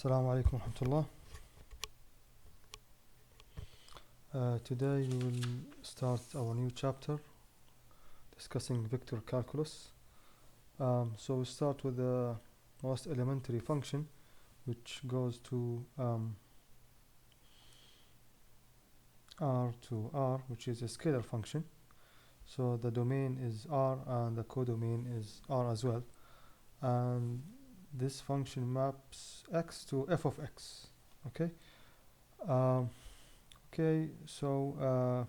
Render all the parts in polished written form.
Assalamu alaikum wa rahmatullah. Today we will start our new chapter discussing vector calculus. So we start with the most elementary function, which goes to R to R, which is a scalar function. So the domain is R and the codomain is R as well. And this function maps x to f of x. Okay. So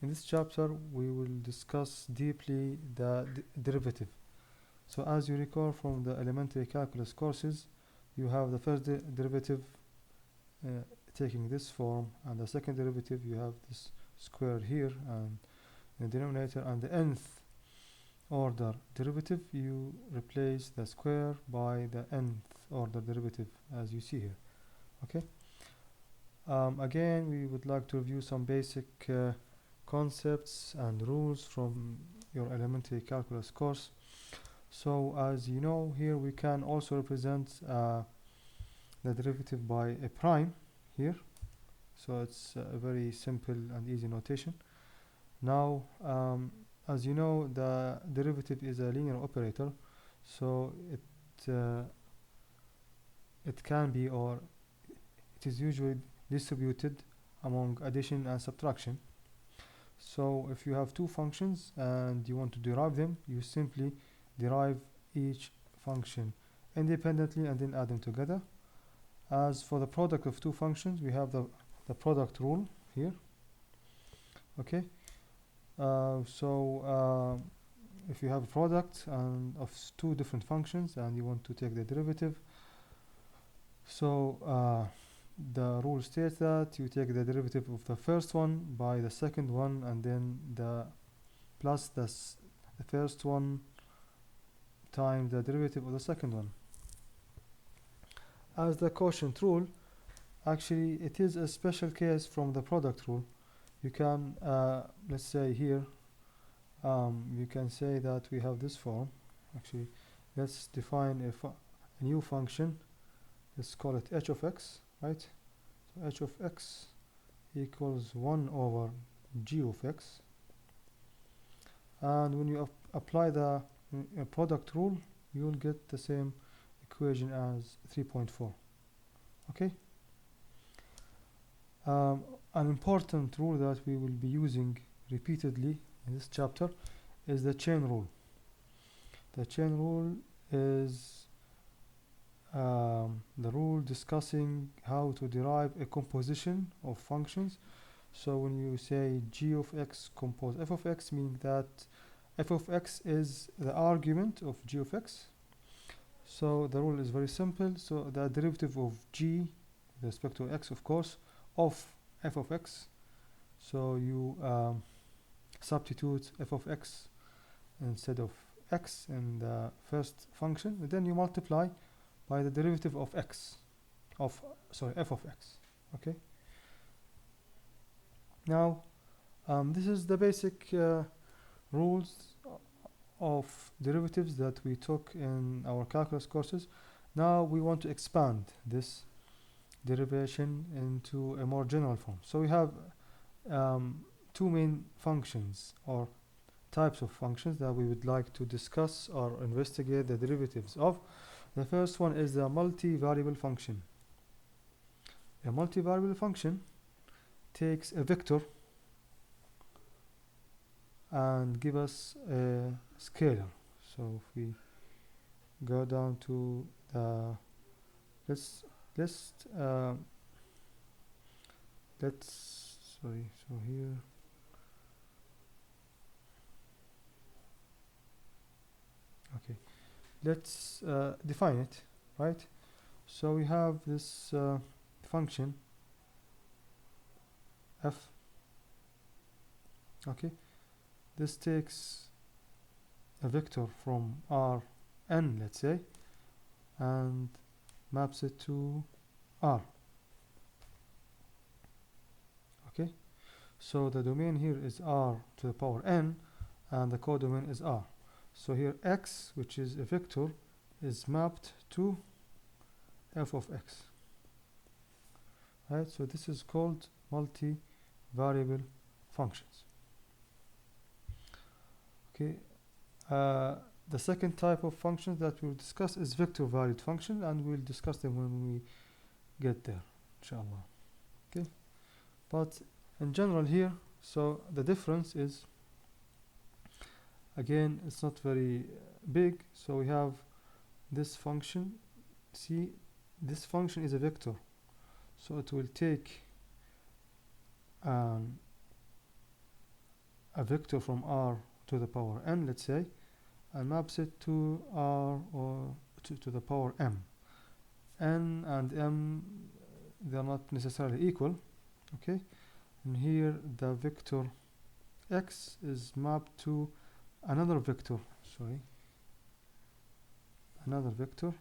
in this chapter we will discuss deeply the derivative. So as you recall from the elementary calculus courses, you have the first derivative taking this form, and the second derivative you have this square here and in the denominator, and the nth order derivative you replace the square by the nth order derivative as you see here. Okay. Again, we would like to review some basic concepts and rules from your elementary calculus course. So as you know, here we can also represent the derivative by a prime here. So it's a very simple and easy notation. Now, as you know, the derivative is a linear operator, so it can be, or it is usually distributed among addition and subtraction. So if you have two functions and you want to derive them, you simply derive each function independently and then add them together. As for the product of two functions, we have the product rule here. Okay. If you have a product of two different functions and you want to take the derivative, so the rule states that you take the derivative of the first one by the second one, and then the plus the first one times the derivative of the second one. As the quotient rule, actually it is a special case from the product rule. You can let's say here you can say that we have this form. Actually, let's define a new function. Let's call it h of x, right? So h of x equals 1 over g of x, and when you apply the product rule, you will get the same equation as 3.4. Okay. An important rule that we will be using repeatedly in this chapter is the chain rule. The chain rule is the rule discussing how to derive a composition of functions. So when you say g of x compose f of x, meaning that f of x is the argument of g of x. So the rule is very simple. So the derivative of g with respect to x, of course, of f of x. So you substitute f of x instead of x in the first function, and then you multiply by the derivative of f of x. Okay. Now, this is the basic rules of derivatives that we took in our calculus courses. Now we want to expand this derivation into a more general form. So we have two main functions or types of functions that we would like to discuss or investigate the derivatives of. The first one is the multivariable function. A multivariable function takes a vector and give us a scalar. So if we go down to the so here okay, let's define it, right? So we have this function f. Okay, this takes a vector from Rn, let's say, and maps it to R. Okay, so the domain here is R to the power n, and the codomain is R. So here x, which is a vector, is mapped to f of x. Right, so this is called multivariable functions. Okay, the second type of functions that we'll discuss is vector valued function, and we'll discuss them when we get there, inshallah. Okay, but in general here, so the difference is, again, it's not very big. So we have this function. See, this function is a vector, so it will take a vector from R to the power n, let's say, and maps it to R or to the power m. N and m, they are not necessarily equal. Okay, and here the vector x is mapped to another vector, another vector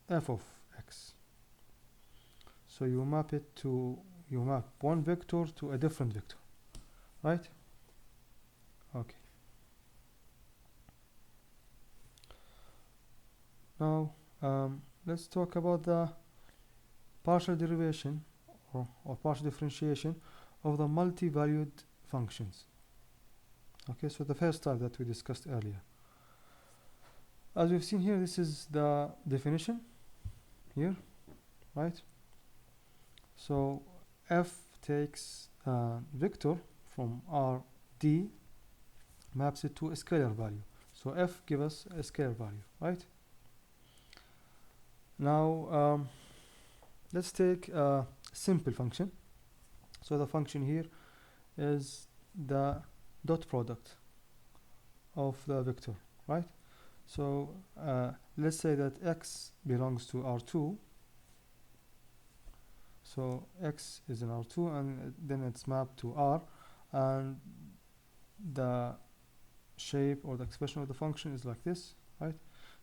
f of x. So you map one vector to a different vector, right? Okay. Now let's talk about the partial derivation or partial differentiation of the multi-valued functions. Okay, so the first type that we discussed earlier. As we've seen here, this is the definition here, right? So f takes a vector from R d, maps it to a scalar value. So f gives us a scalar value, right? Now let's take a simple function. So the function here is the dot product of the vector, right? So let's say that x belongs to R2. So x is in R2, and then it's mapped to R, and the shape or the expression of the function is like this, right?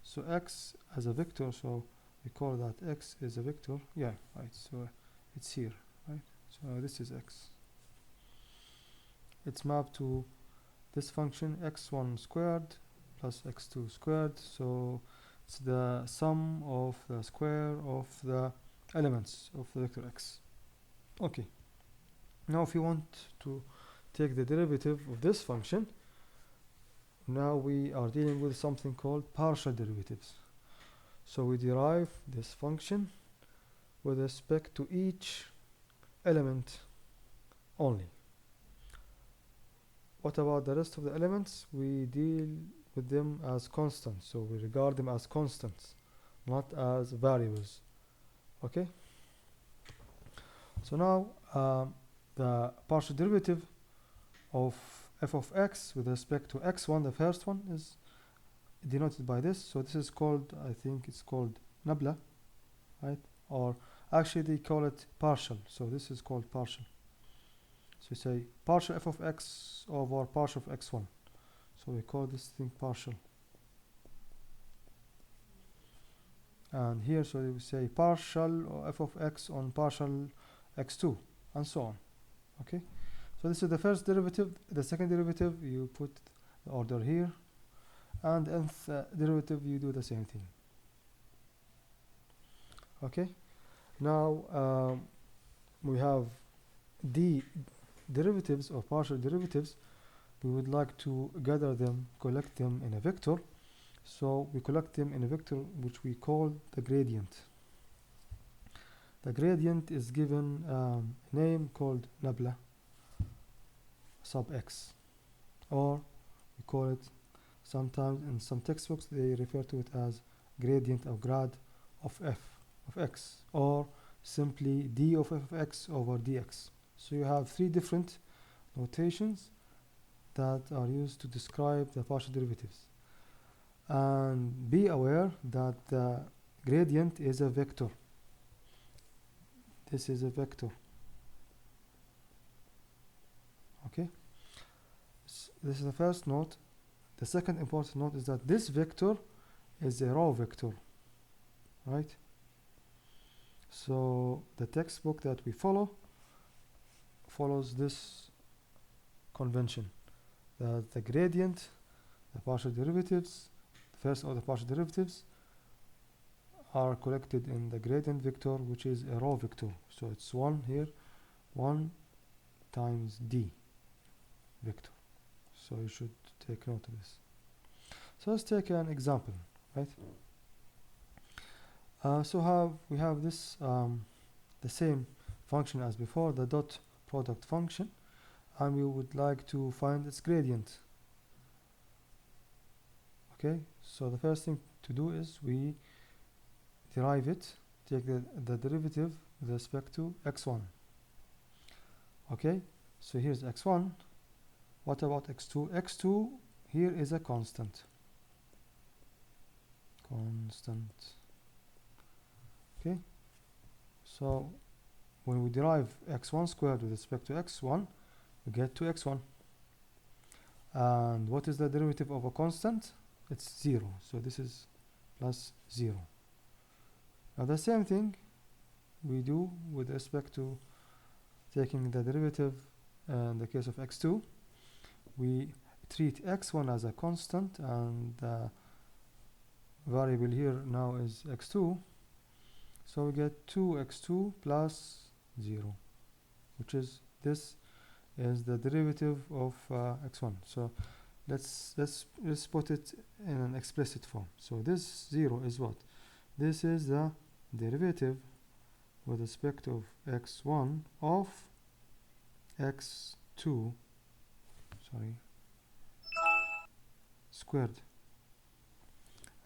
So x as a vector, so we call that x is a vector. Yeah, right. So it's here, right? So this is x. It's mapped to this function x1 squared plus x2 squared. So it's the sum of the square of the elements of the vector x. Okay. Now if you want to take the derivative of this function, now we are dealing with something called partial derivatives. So we derive this function with respect to each element only. What about the rest of the elements? We deal with them as constants, so we regard them as constants, not as variables. Okay? So now the partial derivative of f of x with respect to x1, the first one, is denoted by this. So this is called, I think it's called nabla, right? Or actually they call it partial. So this is called partial. So we say partial f of x over partial of x1. So we call this thing partial. And here, so we say partial f of x on partial x2, and so on. Okay? So this is the first derivative. The second derivative, you put the order here. And nth derivative, you do the same thing. Okay? Now we have the derivatives or partial derivatives. We would like to gather them, collect them in a vector. So we collect them in a vector which we call the gradient. The gradient is given a name called nabla sub x, or we call it, sometimes in some textbooks they refer to it as gradient or grad of f of x, or simply d of f of x over dx. So you have three different notations that are used to describe the partial derivatives. And be aware that the gradient is a vector. This is a vector. Okay? This is the first note. The second important note is that this vector is a raw vector, right? So the textbook that we follows this convention, that the gradient, the partial derivatives, the first order partial derivatives are collected in the gradient vector, which is a row vector. So it's 1 here, 1 times d vector. So you should take note of this. So let's take an example, right? So we have this the same function as before, the dot product function, and we would like to find its gradient. Okay, so the first thing to do is we derive it, take the derivative with respect to x1. Okay, so here's x1. What about x2? x2 here is a constant. Okay, so when we derive x1 squared with respect to x1, we get 2x1. And what is the derivative of a constant? It's 0. So this is plus 0. Now the same thing we do with respect to taking the derivative in the case of x2. We treat x1 as a constant, and the variable here now is x2. So we get 2x2 plus 0, which is this is the derivative of x1. So let's put it in an explicit form. So this 0 is what? This is the derivative with respect of x1 of x2 squared,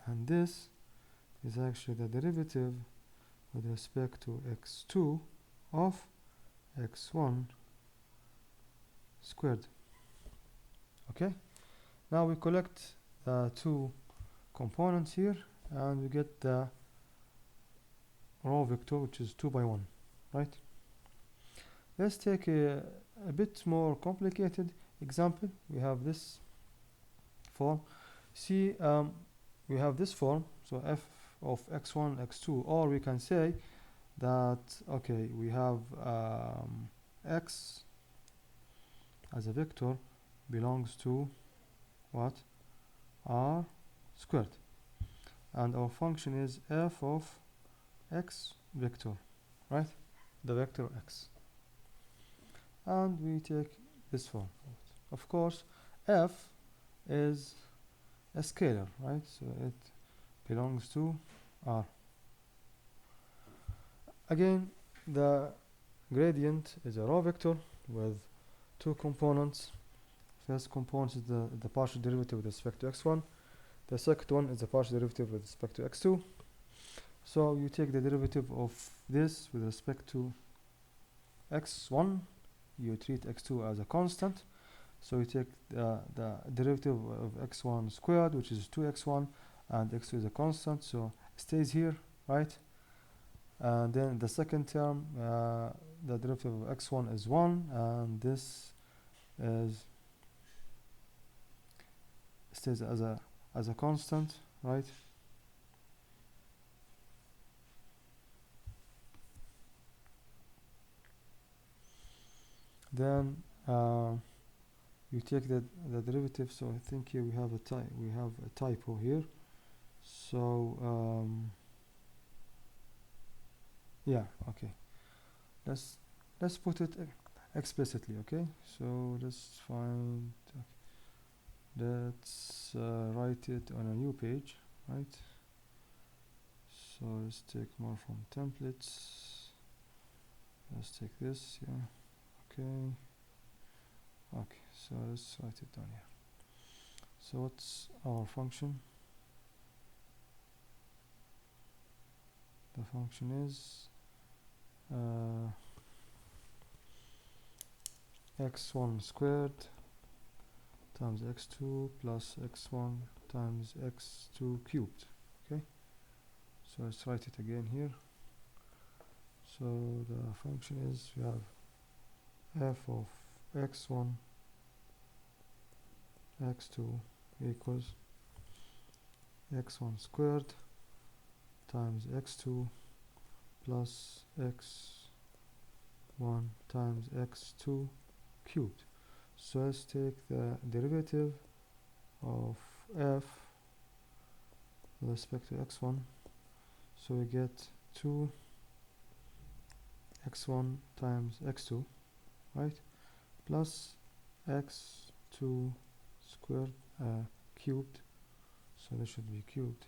and this is actually the derivative with respect to x2 of x1 squared. Okay, now we collect two components here, and we get the row vector, which is 2 by 1, right? Let's take a bit more complicated example. We have this form. See, we have this form, so f of x1, x2, or we can say that, okay, we have x as a vector belongs to what? R squared, and our function is f of x vector, right? The vector x, and we take this form. Of course, f is a scalar, right? So it belongs to R. Again, the gradient is a row vector with two components. First component is the partial derivative with respect to x1. The second one is the partial derivative with respect to x2. So you take the derivative of this with respect to x1. You treat x2 as a constant. So you take the derivative of x1 squared, which is 2x1, and x2 is a constant, so it stays here, right? And then the second term, the derivative of x1 is 1, and this is stays as a constant, right? Then you take the derivative. So I think here we have a typo here. So yeah, okay. Let's put it explicitly. Okay. So let's find. Let's write it on a new page, right? So let's take more from templates. Let's take this. Yeah. Okay. Okay. So let's write it down here. So what's our function? The function is x1 squared times x2 plus x1 times x2 cubed. Okay, so let's write it again here. So the function is, we have f of x1 x2 equals x1 squared times x2 plus x1 times x2 cubed. So let's take the derivative of f with respect to x1. So we get 2 x1 times x2, right, plus x2 squared cubed, so this should be cubed.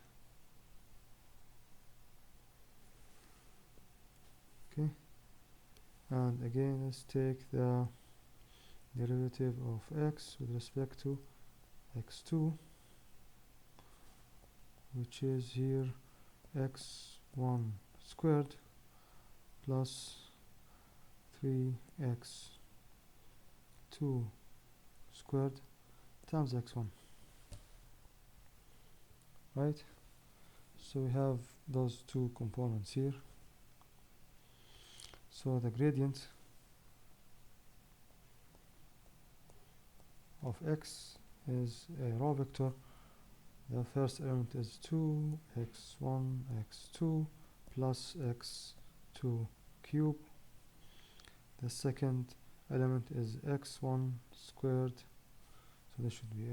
Okay, and again let's take the derivative of x with respect to x2, which is here x1 squared plus 3x2 squared times x1, right? So we have those two components here. So the gradient of x is a row vector. The first element is 2 x1 x2 plus x2 cube. The second element is x1 squared, so this should be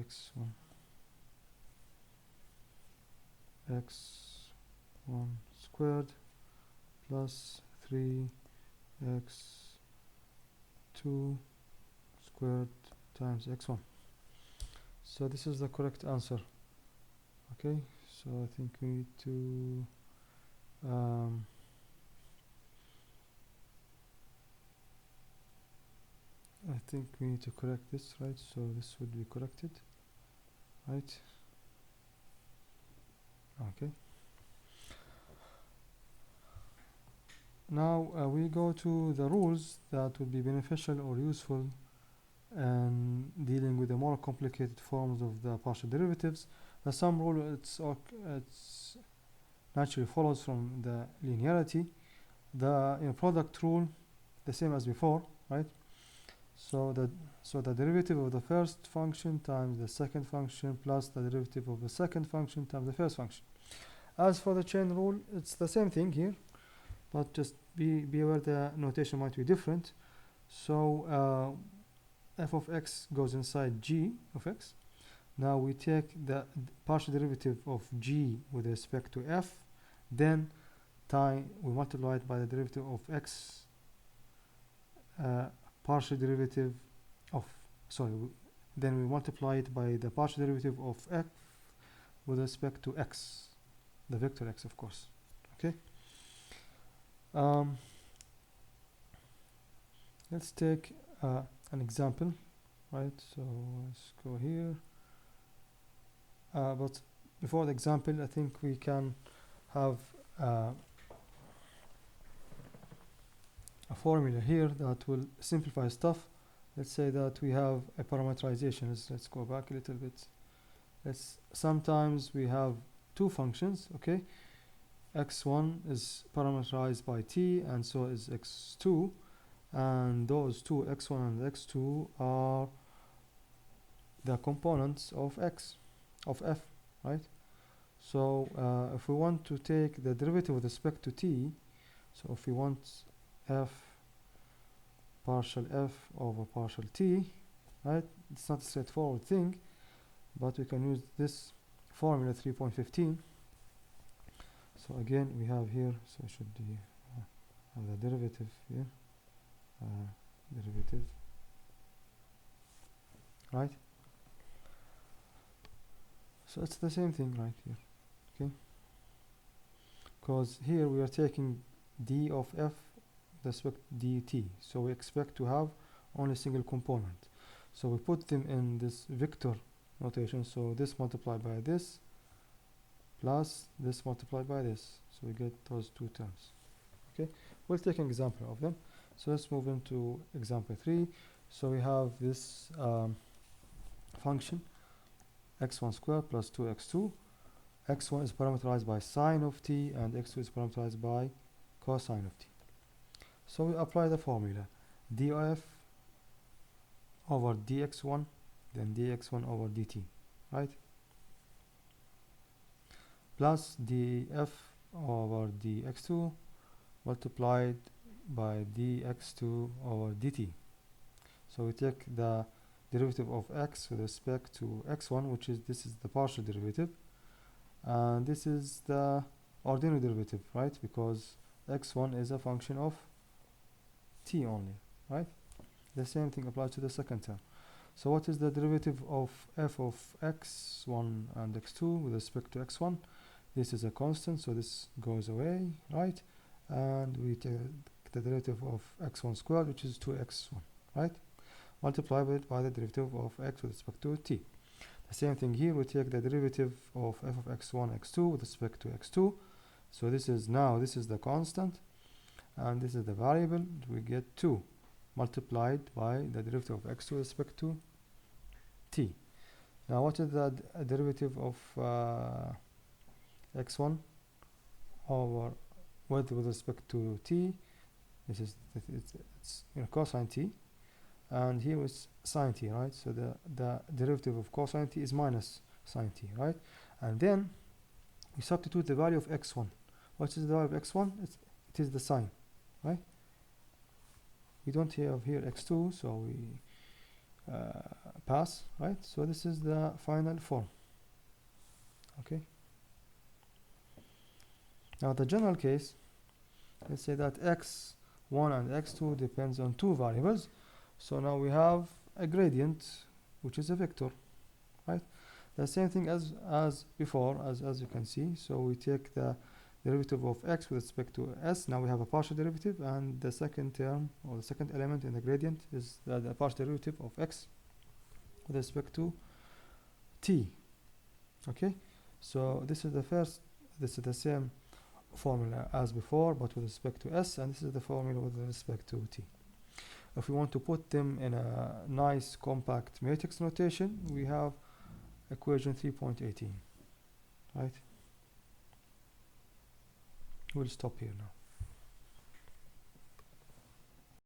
x1 squared plus 3x2 squared times x1. So this is the correct answer. Okay, so I think we need to correct this, right? So this would be corrected, right? Okay. Now we go to the rules that would be beneficial or useful in dealing with the more complicated forms of the partial derivatives. The sum rule, it's naturally follows from the linearity. The product rule, the same as before, right? So the derivative of the first function times the second function plus the derivative of the second function times the first function. As for the chain rule, it's the same thing here, but just be aware the notation might be different. So f of x goes inside g of x. Now we take the partial derivative of g with respect to f, then we multiply it by the derivative of x partial derivative of, then we multiply it by the partial derivative of f with respect to x, the vector x, of course. Okay. Let's take an example, right? So let's go here. But before the example, I think we can have a formula here that will simplify stuff. Let's say that we have a parameterization. Let's go back a little bit. Sometimes we have two functions, okay? x1 is parameterized by t, and so is x2, and those two, x1 and x2, are the components of f, right? So if we want to take the derivative with respect to t, so if we want partial f over partial t, right? It's not a straightforward thing, but we can use this formula 3.15. So again, we have here, so it should be the derivative here, derivative, right? So it's the same thing right here, okay? Because here we are taking d of f with respect dt, so we expect to have only a single component. So we put them in this vector notation, so this multiplied by this plus this multiplied by this, so we get those two terms. Okay, we'll take an example of them. So let's move into example 3. So we have this function x1 squared plus 2x2. x1 is parameterized by sine of t, and x2 is parameterized by cosine of t. So we apply the formula df over dx1, then dx1 over dt, right? Plus df over dx2 multiplied by dx2 over dt. So we take the derivative of x with respect to x1, this is the partial derivative, and this is the ordinary derivative, right? Because x1 is a function of t only, right? The same thing applies to the second term. So what is the derivative of f of x1 and x2 with respect to x1? This is a constant, so this goes away, right? And we take the derivative of x1 squared, which is 2x1, right? Multiply it by the derivative of x with respect to t. The same thing here, we take the derivative of f of x1, x2 with respect to x2. So this is the constant, and this is the variable. We get 2 multiplied by the derivative of x2 with respect to t. Now what is the derivative of x1 over with respect to t? This is it's cosine t, and here is sine t, right? So the derivative of cosine t is minus sine t, right? And then we substitute the value of x1. What is the value of x1? It is the sine, right? We don't have here x2, so we pass, right? So this is the final form. Okay. Now the general case, let's say that x1 and x2 depends on two variables. So now we have a gradient, which is a vector, right? The same thing as before, as you can see. So we take the derivative of x with respect to s. Now we have a partial derivative, and the second term or the second element in the gradient is the partial derivative of x with respect to t. Okay, so this is the same formula as before, but with respect to s, and this is the formula with respect to t. If we want to put them in a nice compact matrix notation, we have equation 3.18, right? We'll stop here now.